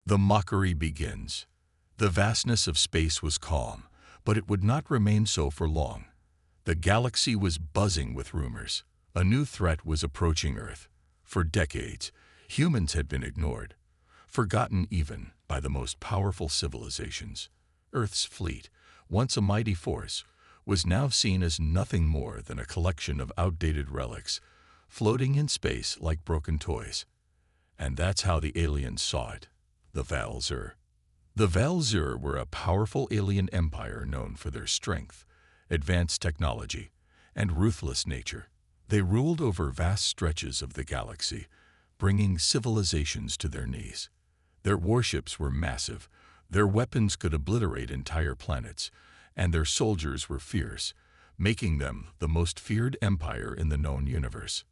The mockery begins. The vastness of space was calm, but it would not remain so for long. The galaxy was buzzing with rumors. A new threat was approaching Earth. For decades, humans had been ignored, forgotten even by the most powerful civilizations. Earth's fleet, once a mighty force, was now seen as nothing more than a collection of outdated relics, floating in space like broken toys. And that's how the aliens saw it. The Val'Zur. The Val'Zur were a powerful alien empire known for their strength, advanced technology, and ruthless nature. They ruled over vast stretches of the galaxy, bringing civilizations to their knees. Their warships were massive, their weapons could obliterate entire planets, and their soldiers were fierce, making them the most feared empire in the known universe.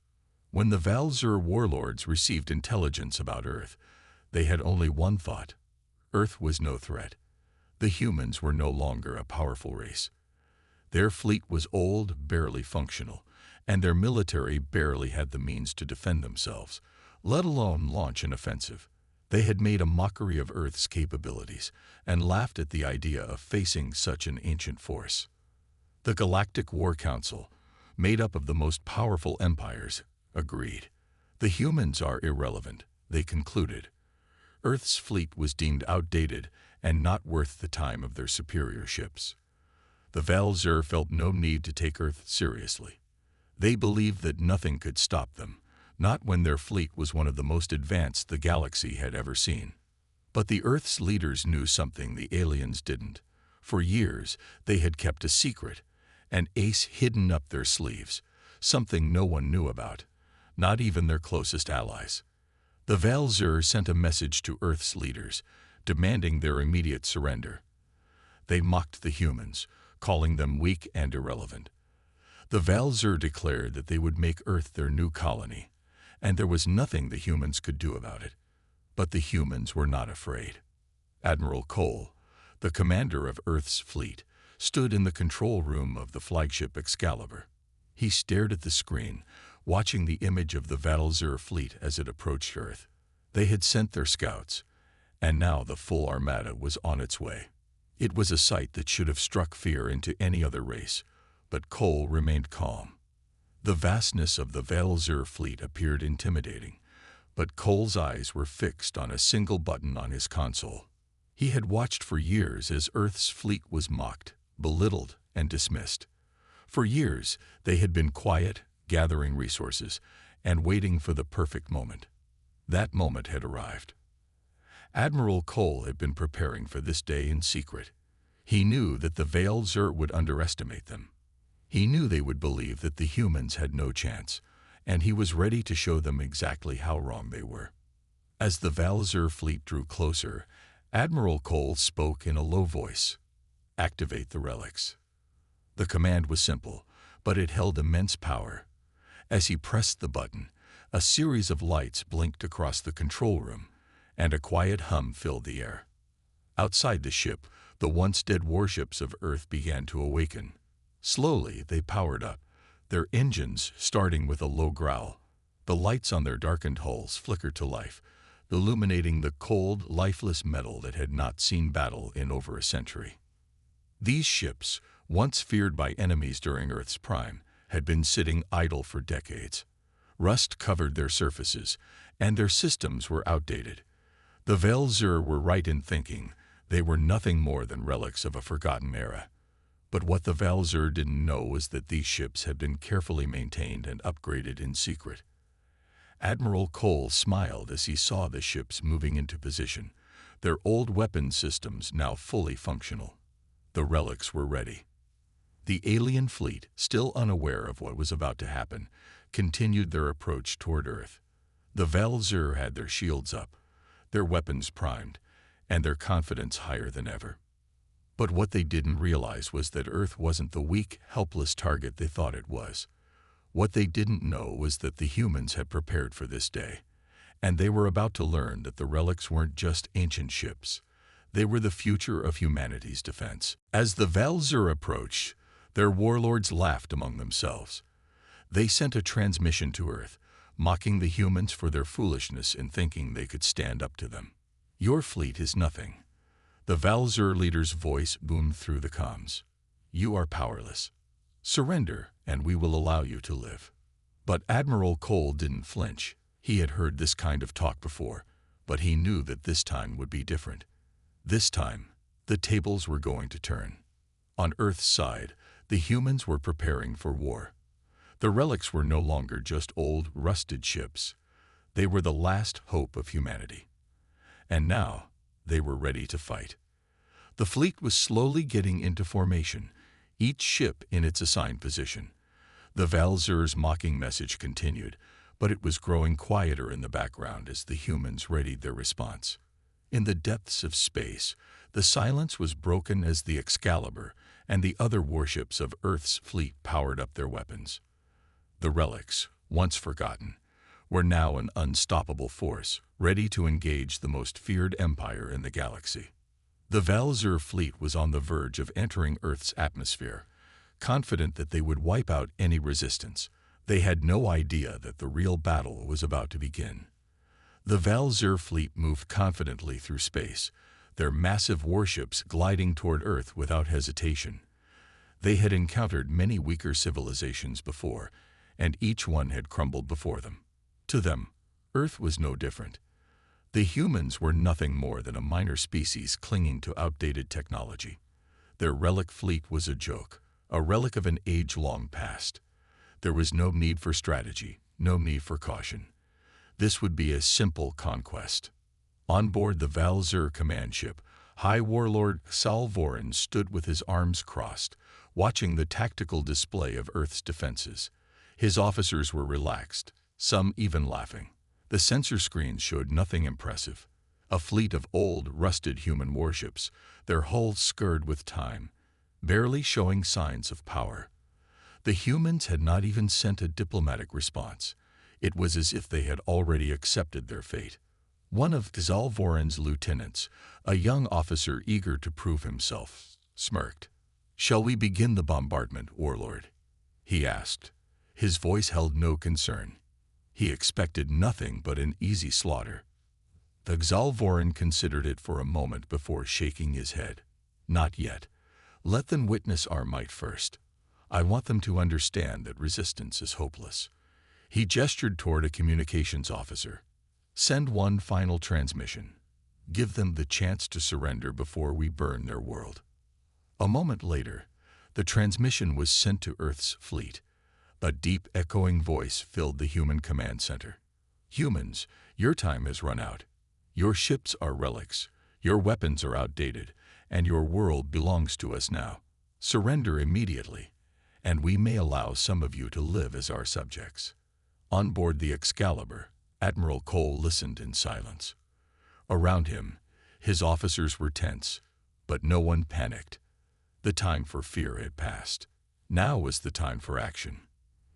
When the Val'Zur warlords received intelligence about Earth, they had only one thought. Earth was no threat. The humans were no longer a powerful race. Their fleet was old, barely functional, and their military barely had the means to defend themselves, let alone launch an offensive. They had made a mockery of Earth's capabilities and laughed at the idea of facing such an ancient force. The Galactic War Council, made up of the most powerful empires, agreed. The humans are irrelevant, they concluded. Earth's fleet was deemed outdated and not worth the time of their superior ships. The Val'Zur felt no need to take Earth seriously. They believed that nothing could stop them, not when their fleet was one of the most advanced the galaxy had ever seen. But the Earth's leaders knew something the aliens didn't. For years, they had kept a secret, an ace hidden up their sleeves, something no one knew about, not even their closest allies. The Val'Zur sent a message to Earth's leaders, demanding their immediate surrender. They mocked the humans, calling them weak and irrelevant. The Val'Zur declared that they would make Earth their new colony, and there was nothing the humans could do about it. But the humans were not afraid. Admiral Cole, the commander of Earth's fleet, stood in the control room of the flagship Excalibur. He stared at the screen, watching the image of the Val'Zur fleet as it approached Earth. They had sent their scouts, and now the full Armada was on its way. It was a sight that should have struck fear into any other race, but Cole remained calm. The vastness of the Val'Zur fleet appeared intimidating, but Cole's eyes were fixed on a single button on his console. He had watched for years as Earth's fleet was mocked, belittled, and dismissed. For years, they had been quiet, gathering resources, and waiting for the perfect moment. That moment had arrived. Admiral Cole had been preparing for this day in secret. He knew that the Val'Zur would underestimate them. He knew they would believe that the humans had no chance, and he was ready to show them exactly how wrong they were. As the Val'Zur fleet drew closer, Admiral Cole spoke in a low voice. "Activate the relics." The command was simple, but it held immense power. As he pressed the button, a series of lights blinked across the control room, and a quiet hum filled the air. Outside the ship, the once dead warships of Earth began to awaken. Slowly, they powered up, their engines starting with a low growl. The lights on their darkened hulls flickered to life, illuminating the cold, lifeless metal that had not seen battle in over a century. These ships, once feared by enemies during Earth's prime, had been sitting idle for decades. Rust covered their surfaces, and their systems were outdated. The Val'Zur were right in thinking they were nothing more than relics of a forgotten era. But what the Val'Zur didn't know was that these ships had been carefully maintained and upgraded in secret. Admiral Cole smiled as he saw the ships moving into position, their old weapon systems now fully functional. The relics were ready. The alien fleet, still unaware of what was about to happen, continued their approach toward Earth. The Val'Zur had their shields up, their weapons primed, and their confidence higher than ever. But what they didn't realize was that Earth wasn't the weak, helpless target they thought it was. What they didn't know was that the humans had prepared for this day, and they were about to learn that the relics weren't just ancient ships. They were the future of humanity's defense. As the Val'Zur approached, their warlords laughed among themselves. They sent a transmission to Earth, mocking the humans for their foolishness in thinking they could stand up to them. Your fleet is nothing. The Valzur leader's voice boomed through the comms. You are powerless. Surrender, and we will allow you to live. But Admiral Cole didn't flinch. He had heard this kind of talk before, but he knew that this time would be different. This time, the tables were going to turn. On Earth's side, the humans were preparing for war. The relics were no longer just old, rusted ships. They were the last hope of humanity. And now, they were ready to fight. The fleet was slowly getting into formation, each ship in its assigned position. The Valzur's mocking message continued, but it was growing quieter in the background as the humans readied their response. In the depths of space, the silence was broken as the Excalibur and the other warships of Earth's fleet powered up their weapons. The Relics, once forgotten, were now an unstoppable force, ready to engage the most feared empire in the galaxy. The Valzur fleet was on the verge of entering Earth's atmosphere, confident that they would wipe out any resistance. They had no idea that the real battle was about to begin. The Valzur fleet moved confidently through space, their massive warships gliding toward Earth without hesitation. They had encountered many weaker civilizations before, and each one had crumbled before them. To them, Earth was no different. The humans were nothing more than a minor species clinging to outdated technology. Their relic fleet was a joke, a relic of an age long past. There was no need for strategy, no need for caution. This would be a simple conquest. On board the Valzur command ship, High Warlord Salvoran stood with his arms crossed, watching the tactical display of Earth's defenses. His officers were relaxed, some even laughing. The sensor screens showed nothing impressive. A fleet of old, rusted human warships, their hulls scarred with time, barely showing signs of power. The humans had not even sent a diplomatic response. It was as if they had already accepted their fate. One of Zalvoran's lieutenants, a young officer eager to prove himself, smirked. "Shall we begin the bombardment, Warlord?" he asked. His voice held no concern. He expected nothing but an easy slaughter. The Zalvoran considered it for a moment before shaking his head. "Not yet. Let them witness our might first. I want them to understand that resistance is hopeless." He gestured toward a communications officer. "Send one final transmission. Give them the chance to surrender before we burn their world." A moment later, the transmission was sent to Earth's fleet. A deep, echoing voice filled the human command center. "Humans, your time has run out. Your ships are relics, your weapons are outdated, and your world belongs to us now. Surrender immediately, and we may allow some of you to live as our subjects." On board the Excalibur, Admiral Cole listened in silence. Around him, his officers were tense, but no one panicked. The time for fear had passed. Now was the time for action.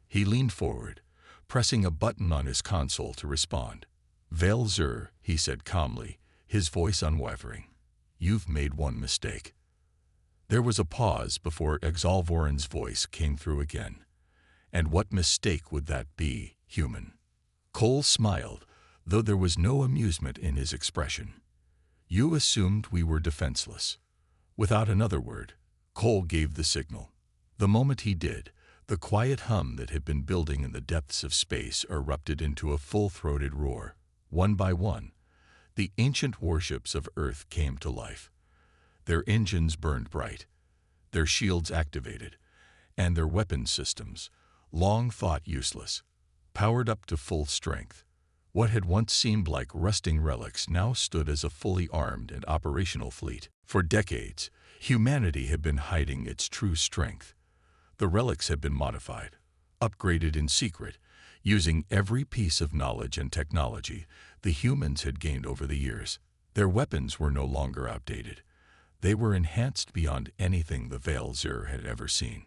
He leaned forward, pressing a button on his console to respond. "Valzur," he said calmly, his voice unwavering. "You've made one mistake." There was a pause before Exalvoran's voice came through again. "And what mistake would that be, human?" Cole smiled, though there was no amusement in his expression. "You assumed we were defenseless." Without another word, Cole gave the signal. The moment he did, the quiet hum that had been building in the depths of space erupted into a full-throated roar. One by one, the ancient warships of Earth came to life. Their engines burned bright, their shields activated, and their weapon systems, long thought useless, powered up to full strength. What had once seemed like rusting relics now stood as a fully armed and operational fleet. For decades, humanity had been hiding its true strength. The relics had been modified, upgraded in secret, using every piece of knowledge and technology the humans had gained over the years. Their weapons were no longer outdated. They were enhanced beyond anything the Valzur had ever seen.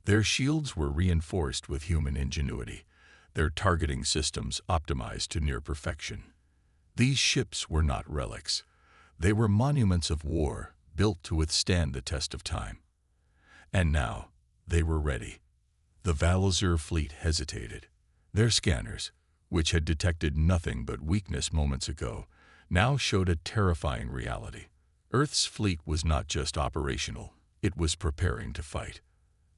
Their shields were reinforced with human ingenuity, their targeting systems optimized to near perfection. These ships were not relics. They were monuments of war, built to withstand the test of time. And now, they were ready. The Valzur fleet hesitated. Their scanners, which had detected nothing but weakness moments ago, now showed a terrifying reality. Earth's fleet was not just operational, it was preparing to fight.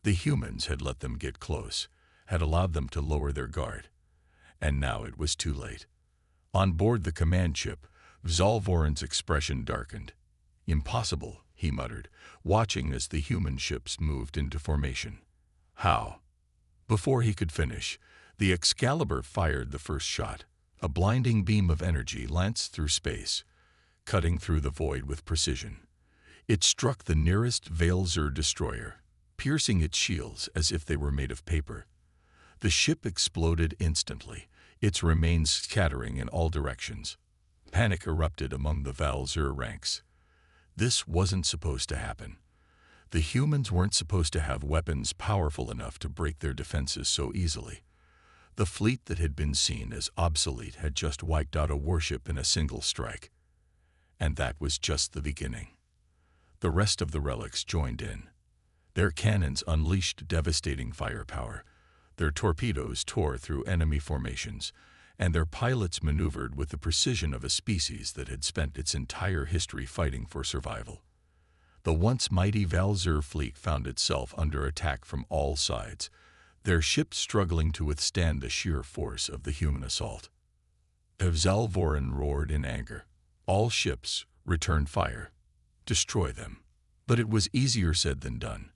The humans had let them get close, had allowed them to lower their guard. And now it was too late. On board the command ship, Zalvorin's expression darkened. "Impossible," he muttered, watching as the human ships moved into formation. "How?" Before he could finish, the Excalibur fired the first shot. A blinding beam of energy lanced through space, cutting through the void with precision. It struck the nearest Veilzer destroyer, piercing its shields as if they were made of paper. The ship exploded instantly, its remains scattering in all directions. Panic erupted among the Veilzer ranks. This wasn't supposed to happen. The humans weren't supposed to have weapons powerful enough to break their defenses so easily. The fleet that had been seen as obsolete had just wiped out a warship in a single strike. And that was just the beginning. The rest of the Relics joined in. Their cannons unleashed devastating firepower. Their torpedoes tore through enemy formations, and their pilots maneuvered with the precision of a species that had spent its entire history fighting for survival. The once mighty Veilzer fleet found itself under attack from all sides, their ships struggling to withstand the sheer force of the human assault. Zalvorin roared in anger. "All ships, return fire. Destroy them." But it was easier said than done.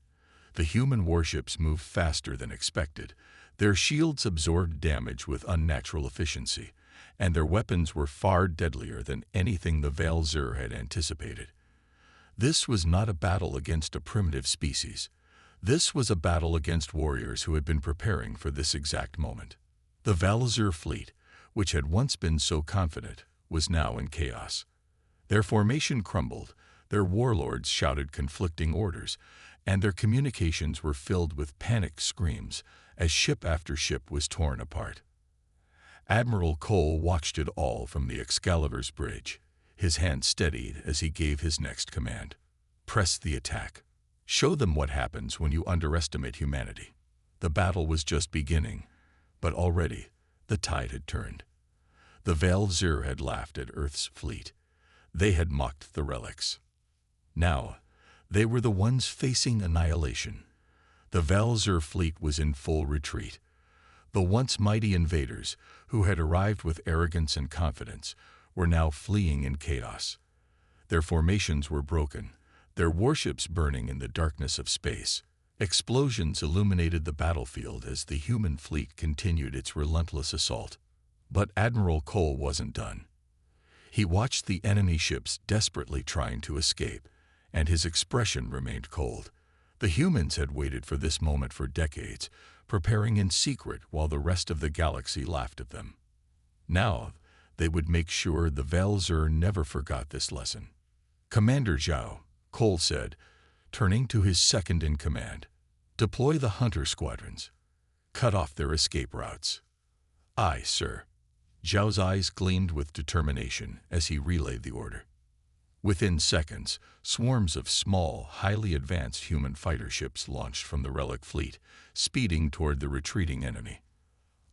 The human warships moved faster than expected. Their shields absorbed damage with unnatural efficiency, and their weapons were far deadlier than anything the Veilzer had anticipated. This was not a battle against a primitive species. This was a battle against warriors who had been preparing for this exact moment. The Veilzer fleet, which had once been so confident, was now in chaos. Their formation crumbled, their warlords shouted conflicting orders, and their communications were filled with panicked screams as ship after ship was torn apart. Admiral Cole watched it all from the Excalibur's bridge, his hand steadied as he gave his next command. "Press the attack. Show them what happens when you underestimate humanity." The battle was just beginning, but already the tide had turned. The Veilzer had laughed at Earth's fleet. They had mocked the Relics. Now, they were the ones facing annihilation. The Veilzer fleet was in full retreat. The once mighty invaders, who had arrived with arrogance and confidence, were now fleeing in chaos. Their formations were broken, their warships burning in the darkness of space. Explosions illuminated the battlefield as the human fleet continued its relentless assault. But Admiral Cole wasn't done. He watched the enemy ships desperately trying to escape, and his expression remained cold. The humans had waited for this moment for decades, preparing in secret while the rest of the galaxy laughed at them. Now, they would make sure the Veilzer never forgot this lesson. "Commander Zhao," Cole said, turning to his second-in-command, "deploy the hunter squadrons. Cut off their escape routes." "Aye, sir." Zhao's eyes gleamed with determination as he relayed the order. Within seconds, swarms of small, highly advanced human fighter ships launched from the Relic fleet, speeding toward the retreating enemy.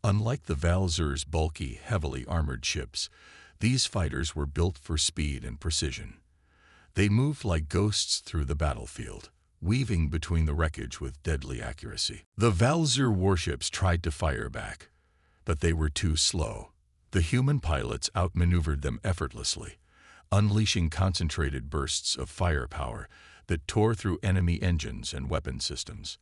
Unlike the Veilzer's bulky, heavily armored ships, these fighters were built for speed and precision. They moved like ghosts through the battlefield, weaving between the wreckage with deadly accuracy. The Veilzer warships tried to fire back, but they were too slow. The human pilots outmaneuvered them effortlessly, unleashing concentrated bursts of firepower that tore through enemy engines and weapon systems.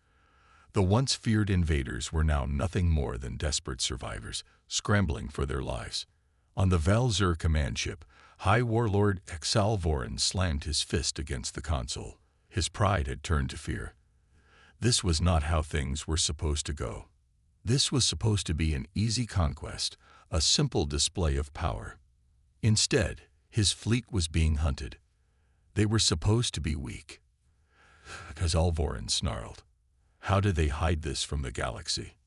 The once feared invaders were now nothing more than desperate survivors, scrambling for their lives. On the Veilzer command ship, High Warlord Zalvorin slammed his fist against the console. His pride had turned to fear. This was not how things were supposed to go. This was supposed to be an easy conquest, a simple display of power. Instead, his fleet was being hunted. They were supposed to be weak. Zalvorin snarled. How did they hide this from the galaxy?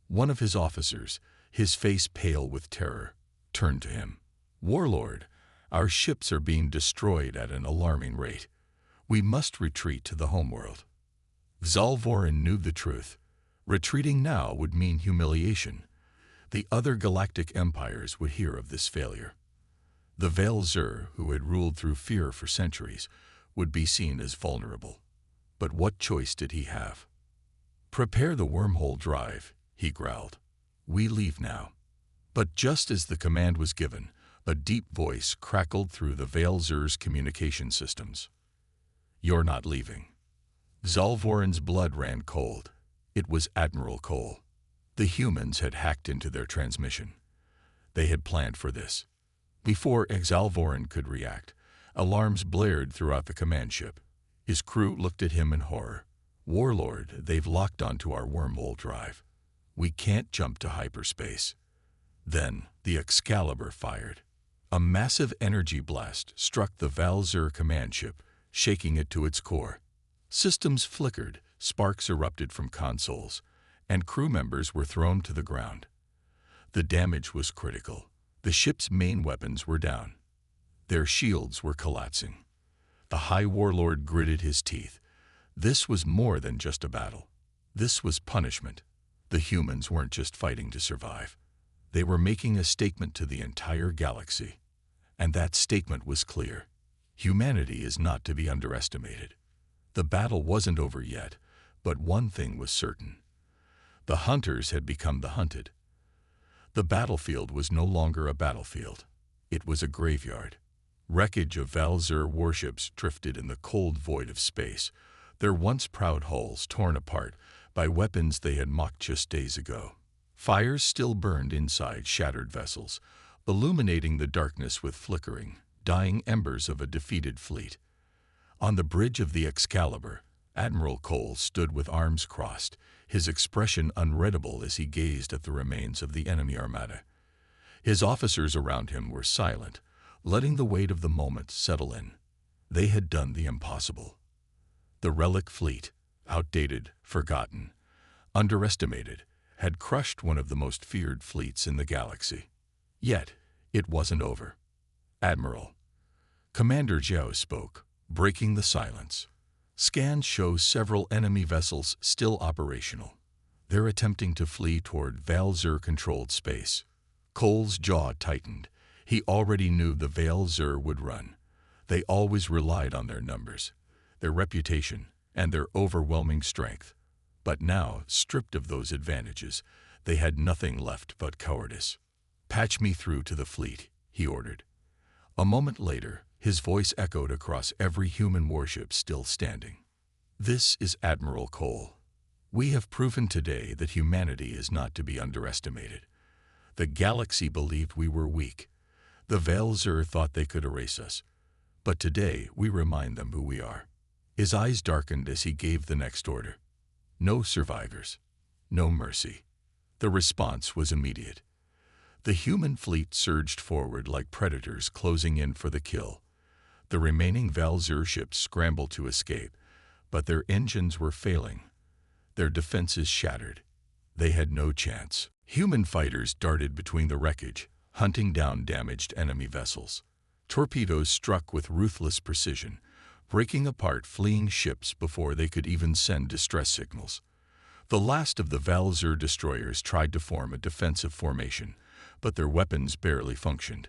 One of his officers, his face pale with terror, turned to him. "Warlord, our ships are being destroyed at an alarming rate. We must retreat to the homeworld." Zalvorin knew the truth. Retreating now would mean humiliation. The other galactic empires would hear of this failure. The Veilzer, who had ruled through fear for centuries, would be seen as vulnerable. But what choice did he have? "Prepare the wormhole drive," he growled. "We leave now." But just as the command was given, a deep voice crackled through the Veilzer's communication systems. "You're not leaving." Xalvorin's blood ran cold. It was Admiral Cole. The humans had hacked into their transmission. They had planned for this. Before Xalvorin could react, alarms blared throughout the command ship. His crew looked at him in horror. "Warlord, they've locked onto our wormhole drive. We can't jump to hyperspace." Then the Excalibur fired. A massive energy blast struck the Veilzer command ship, shaking it to its core. Systems flickered, sparks erupted from consoles, and crew members were thrown to the ground. The damage was critical. The ship's main weapons were down. Their shields were collapsing. The High Warlord gritted his teeth. This was more than just a battle. This was punishment. The humans weren't just fighting to survive. They were making a statement to the entire galaxy. And that statement was clear. Humanity is not to be underestimated. The battle wasn't over yet, but one thing was certain. The hunters had become the hunted. The battlefield was no longer a battlefield. It was a graveyard. Wreckage of Veilzer warships drifted in the cold void of space, their once proud hulls torn apart by weapons they had mocked just days ago. Fires still burned inside shattered vessels, illuminating the darkness with flickering, dying embers of a defeated fleet. On the bridge of the Excalibur, Admiral Cole stood with arms crossed, his expression unreadable as he gazed at the remains of the enemy armada. His officers around him were silent, letting the weight of the moment settle in. They had done the impossible. The Relic fleet, outdated, forgotten, underestimated, had crushed one of the most feared fleets in the galaxy. Yet, it wasn't over. "Admiral." Commander Zhao spoke, breaking the silence. "Scans show several enemy vessels still operational. They're attempting to flee toward Veilzer-controlled space." Cole's jaw tightened. He already knew the Veilzer would run. They always relied on their numbers, their reputation, and their overwhelming strength. But now, stripped of those advantages, they had nothing left but cowardice. "Patch me through to the fleet," he ordered. A moment later, his voice echoed across every human warship still standing. "This is Admiral Cole. We have proven today that humanity is not to be underestimated. The galaxy believed we were weak. The Veilzer thought they could erase us. But today we remind them who we are." His eyes darkened as he gave the next order. No survivors. No mercy. The response was immediate. The human fleet surged forward like predators closing in for the kill. The remaining Veilzer ships scrambled to escape, but their engines were failing. Their defenses shattered. They had no chance. Human fighters darted between the wreckage, hunting down damaged enemy vessels. Torpedoes struck with ruthless precision, breaking apart fleeing ships before they could even send distress signals. The last of the Veilzer destroyers tried to form a defensive formation, but their weapons barely functioned.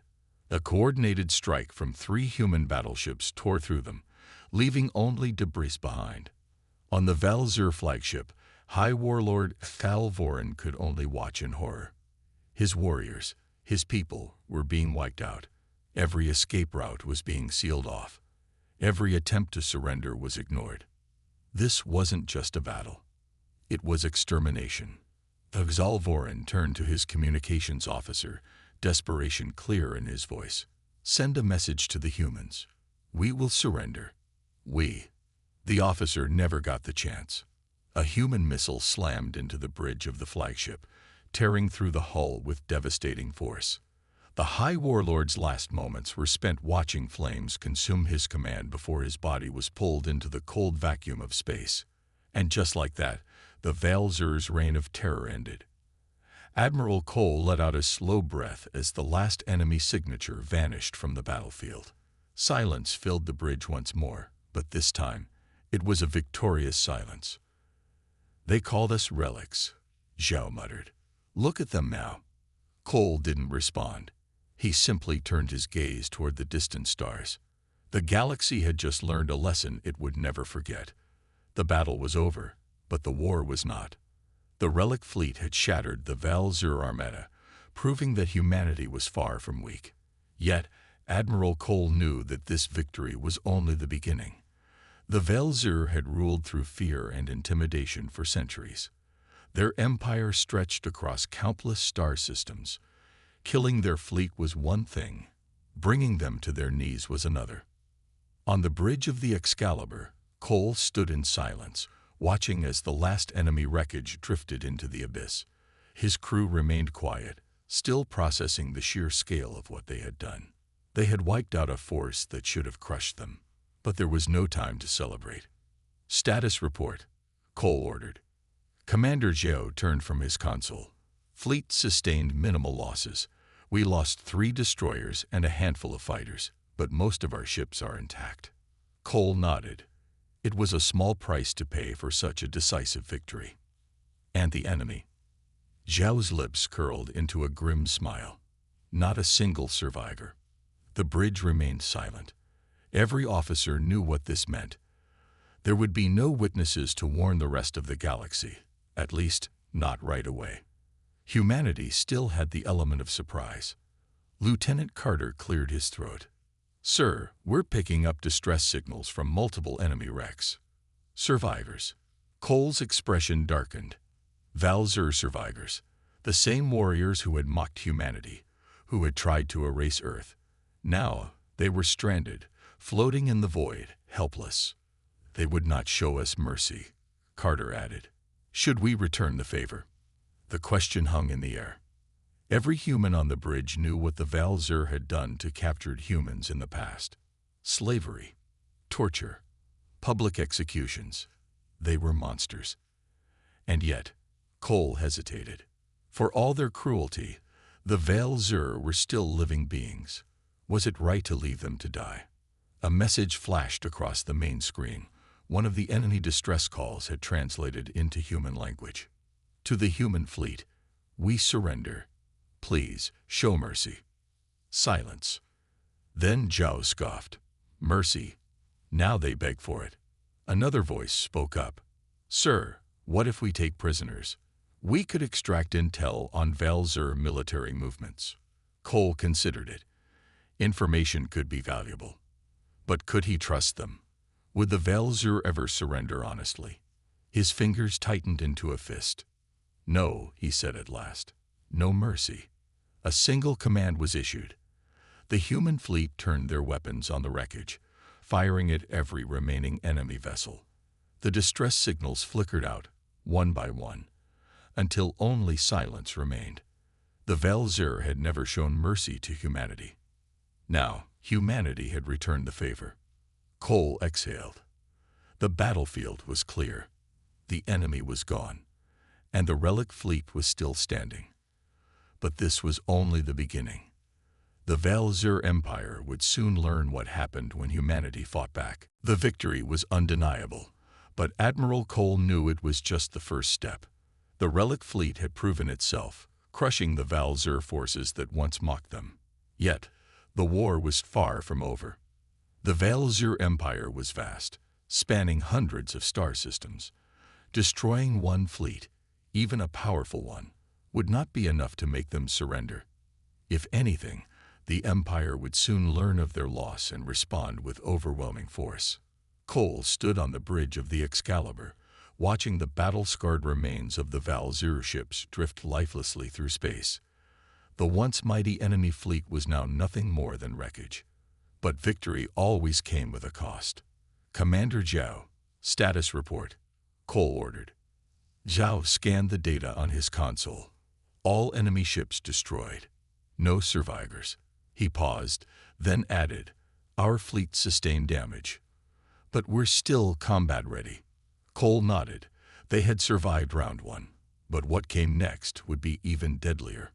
A coordinated strike from 3 human battleships tore through them, leaving only debris behind. On the Veilzer flagship, High Warlord Xalvorin could only watch in horror. His warriors, his people, were being wiped out. Every escape route was being sealed off. Every attempt to surrender was ignored. This wasn't just a battle. It was extermination. Xalvorin turned to his communications officer, desperation clear in his voice. "Send a message to the humans. We will surrender. We." The officer never got the chance. A human missile slammed into the bridge of the flagship, tearing through the hull with devastating force. The High Warlord's last moments were spent watching flames consume his command before his body was pulled into the cold vacuum of space. And just like that, the Veilzer's reign of terror ended. Admiral Cole let out a slow breath as the last enemy signature vanished from the battlefield. Silence filled the bridge once more, but this time, it was a victorious silence. "They called us relics," Zhao muttered. "Look at them now." Cole didn't respond. He simply turned his gaze toward the distant stars. The galaxy had just learned a lesson it would never forget. The battle was over, but the war was not. The Relic fleet had shattered the Val-Zur Armada, proving that humanity was far from weak. Yet, Admiral Cole knew that this victory was only the beginning. The Val-Zur had ruled through fear and intimidation for centuries. Their empire stretched across countless star systems. Killing their fleet was one thing, bringing them to their knees was another. On the bridge of the Excalibur, Cole stood in silence, watching as the last enemy wreckage drifted into the abyss. His crew remained quiet, still processing the sheer scale of what they had done. They had wiped out a force that should have crushed them, but there was no time to celebrate. "Status report," Cole ordered. Commander Zhao turned from his console. "Fleet sustained minimal losses. We lost 3 destroyers and a handful of fighters, but most of our ships are intact." Cole nodded. It was a small price to pay for such a decisive victory. "And the enemy?" Zhao's lips curled into a grim smile. "Not a single survivor." The bridge remained silent. Every officer knew what this meant. There would be no witnesses to warn the rest of the galaxy, at least not right away. Humanity still had the element of surprise. Lieutenant Carter cleared his throat. "Sir, we're picking up distress signals from multiple enemy wrecks." "Survivors." Cole's expression darkened. Val-Zur survivors, the same warriors who had mocked humanity, who had tried to erase Earth. Now they were stranded, floating in the void, helpless. "They would not show us mercy," Carter added. "Should we return the favor?" The question hung in the air. Every human on the bridge knew what the Val-Zur had done to captured humans in the past. Slavery, torture, public executions. They were monsters. And yet, Cole hesitated. For all their cruelty, the Val-Zur were still living beings. Was it right to leave them to die? A message flashed across the main screen. One of the enemy distress calls had translated into human language. "To the human fleet, we surrender. Please, show mercy." Silence. Then Zhao scoffed. "Mercy? Now they beg for it." Another voice spoke up. "Sir, what if we take prisoners? We could extract intel on Val-Zur military movements." Cole considered it. Information could be valuable. But could he trust them? Would the Val-Zur ever surrender honestly? His fingers tightened into a fist. "No," he said at last. "No mercy." A single command was issued. The human fleet turned their weapons on the wreckage, firing at every remaining enemy vessel. The distress signals flickered out, one by one, until only silence remained. The Val-Zur had never shown mercy to humanity. Now, humanity had returned the favor. Cole exhaled. The battlefield was clear. The enemy was gone, and the Relic fleet was still standing. But this was only the beginning. The Val-Zur Empire would soon learn what happened when humanity fought back. The victory was undeniable, but Admiral Cole knew it was just the first step. The Relic fleet had proven itself, crushing the Val-Zur forces that once mocked them. Yet, the war was far from over. The Val-Zur Empire was vast, spanning hundreds of star systems. Destroying one fleet, even a powerful one, would not be enough to make them surrender. If anything, the Empire would soon learn of their loss and respond with overwhelming force. Cole stood on the bridge of the Excalibur, watching the battle-scarred remains of the Val-Zur ships drift lifelessly through space. The once mighty enemy fleet was now nothing more than wreckage. But victory always came with a cost. "Commander Zhao, status report," Cole ordered. Zhao scanned the data on his console. All enemy ships destroyed. No survivors. He paused, then added, "Our fleet sustained damage. But we're still combat ready." Cole nodded. They had survived round 1, but what came next would be even deadlier.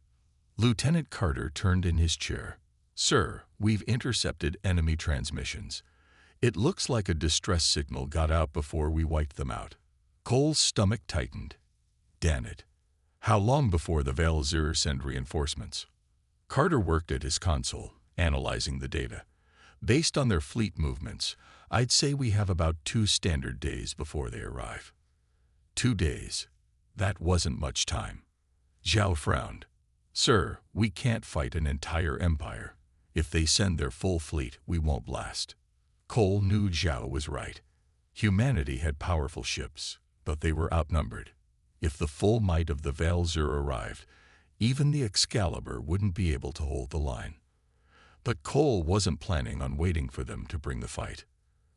Lieutenant Carter turned in his chair. "Sir, we've intercepted enemy transmissions. It looks like a distress signal got out before we wiped them out." Cole's stomach tightened. Damn it. How long before the Val-Zur send reinforcements? Carter worked at his console, analyzing the data. Based on their fleet movements, I'd say we have about 2 standard days before they arrive. 2 days. That wasn't much time. Zhao frowned. Sir, we can't fight an entire empire. If they send their full fleet, we won't last. Cole knew Zhao was right. Humanity had powerful ships, but they were outnumbered. If the full might of the Veilzer arrived, even the Excalibur wouldn't be able to hold the line. But Cole wasn't planning on waiting for them to bring the fight.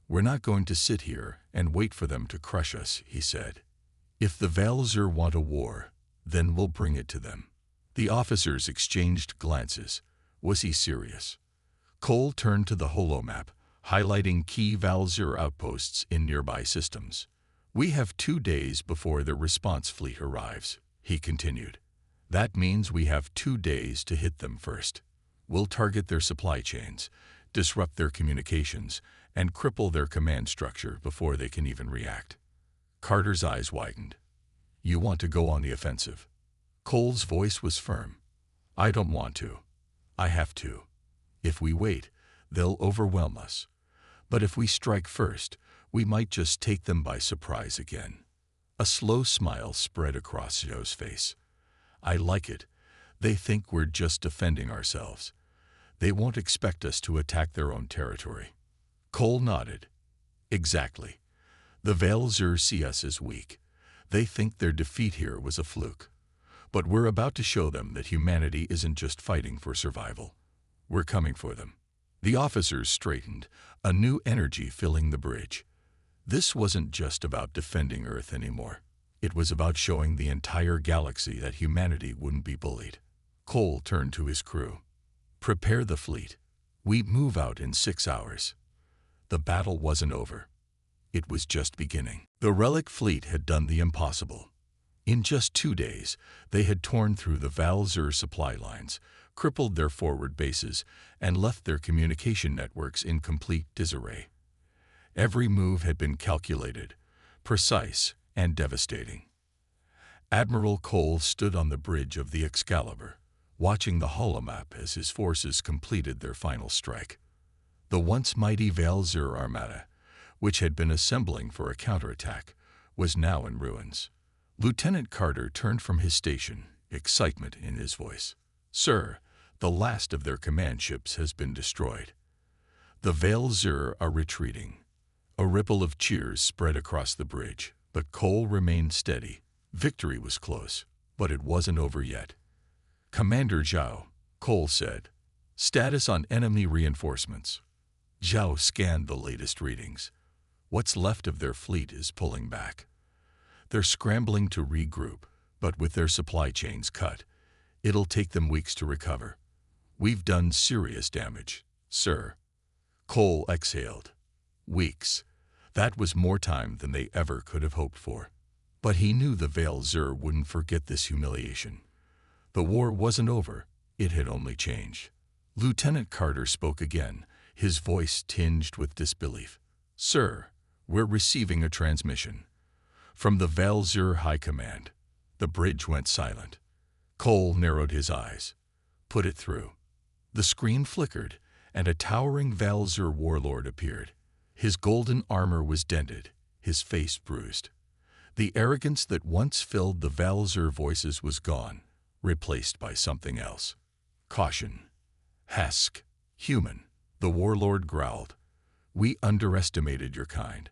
We're not going to sit here and wait for them to crush us, he said. If the Veilzer want a war, then we'll bring it to them. The officers exchanged glances. Was he serious? Cole turned to the holomap, highlighting key Veilzer outposts in nearby systems. We have 2 days before the response fleet arrives, he continued. That means we have 2 days to hit them first. We'll target their supply chains, disrupt their communications, and cripple their command structure before they can even react. Carter's eyes widened. You want to go on the offensive? Cole's voice was firm. I don't want to. I have to. If we wait, they'll overwhelm us. But if we strike first, we might just take them by surprise again. A slow smile spread across Zhao's face. I like it. They think we're just defending ourselves. They won't expect us to attack their own territory. Cole nodded. Exactly. The Veilzer see us as weak. They think their defeat here was a fluke. But we're about to show them that humanity isn't just fighting for survival. We're coming for them. The officers straightened, a new energy filling the bridge. This wasn't just about defending Earth anymore. It was about showing the entire galaxy that humanity wouldn't be bullied. Cole turned to his crew. Prepare the fleet. We move out in 6 hours. The battle wasn't over. It was just beginning. The Relic fleet had done the impossible. In just 2 days, they had torn through the Veilzer supply lines, crippled their forward bases, and left their communication networks in complete disarray. Every move had been calculated, precise, and devastating. Admiral Cole stood on the bridge of the Excalibur, watching the holomap as his forces completed their final strike. The once mighty Veilzer Armada, which had been assembling for a counterattack, was now in ruins. Lieutenant Carter turned from his station, excitement in his voice. Sir, the last of their command ships has been destroyed. The Veilzer are retreating. A ripple of cheers spread across the bridge, but Cole remained steady. Victory was close, but it wasn't over yet. Commander Zhao, Cole said. Status on enemy reinforcements. Zhao scanned the latest readings. What's left of their fleet is pulling back. They're scrambling to regroup, but with their supply chains cut, it'll take them weeks to recover. We've done serious damage, sir. Cole exhaled. Weeks. That was more time than they ever could have hoped for. But he knew the Veilzer wouldn't forget this humiliation. The war wasn't over, it had only changed. Lieutenant Carter spoke again, his voice tinged with disbelief. Sir, we're receiving a transmission. From the Veilzer High Command. The bridge went silent. Cole narrowed his eyes. Put it through. The screen flickered, and a towering Veilzer warlord appeared. His golden armor was dented, his face bruised. The arrogance that once filled the Veilzer voices was gone, replaced by something else. Caution. Hesk. Human. The warlord growled. We underestimated your kind.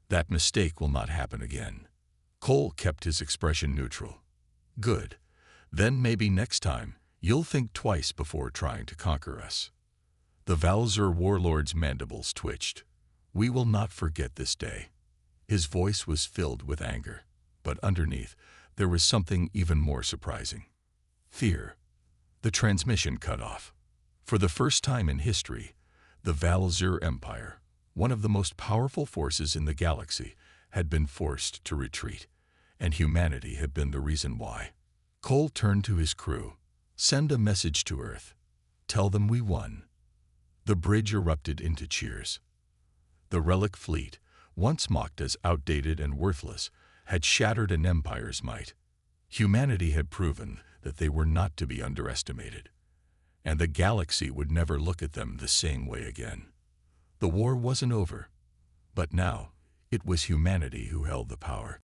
That mistake will not happen again. Cole kept his expression neutral. Good. Then maybe next time, you'll think twice before trying to conquer us. The Veilzer warlord's mandibles twitched. We will not forget this day. His voice was filled with anger, but underneath, there was something even more surprising. Fear. The transmission cut off. For the first time in history, the Veilzer Empire, one of the most powerful forces in the galaxy, had been forced to retreat, and humanity had been the reason why. Cole turned to his crew. Send a message to Earth. Tell them we won. The bridge erupted into cheers. The Relic fleet, once mocked as outdated and worthless, had shattered an empire's might. Humanity had proven that they were not to be underestimated. and the galaxy would never look at them the same way again. The war wasn't over, but now it was humanity who held the power.